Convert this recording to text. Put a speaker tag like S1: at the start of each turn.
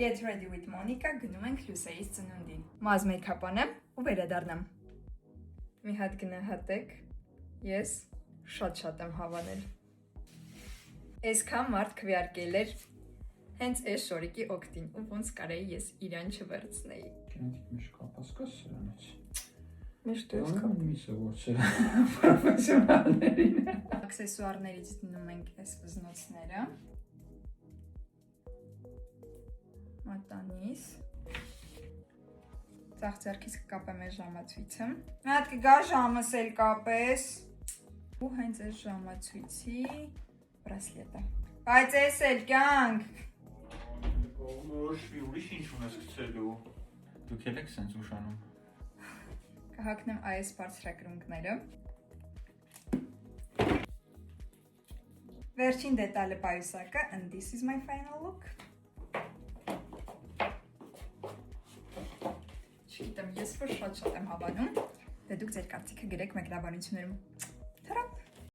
S1: Get ready with Monica, գնում ենք Լուսեից ծնունդին։ Մազ մեյքափ անեմ ու վերադառնամ։ Մի հատ գնահատեք, ես շատ եմ հավանել։ Այսքան մարդ քվեարկել էր հենց այս շորիկի օգտին ու ոնց կարեի ես իրան չվերցնեի։
S2: Գնացիք միշտ կապած կա սրանից։
S1: Միշտ ես կապ։
S2: Միսը ոչ պրոֆեսիոնալներին։
S1: Աքսեսուարներից դնում ենք այս վզնոցները։ Մատանիս։ Ձախ ձեռքից կկապեմ այս ժամացույցը։ Մի հատ կգա ժամս էլ կապես։ Ու հենց այս ժամացույցի բրասլետը։ Բայց այս էլ կյանք։
S2: Ոშվի ուրիշ ինչ ունես գցելու։ Դուք եք սենց ուշանում։
S1: Կհագնեմ այս բարձրակրունկները։ Վերջին դետալը պայուսակը, and this is my final look։ Չգիտեմ, ես որ շատ եմ հավանում, դե դուք ձեր կարծիքը գրեք մեկնաբանություններում։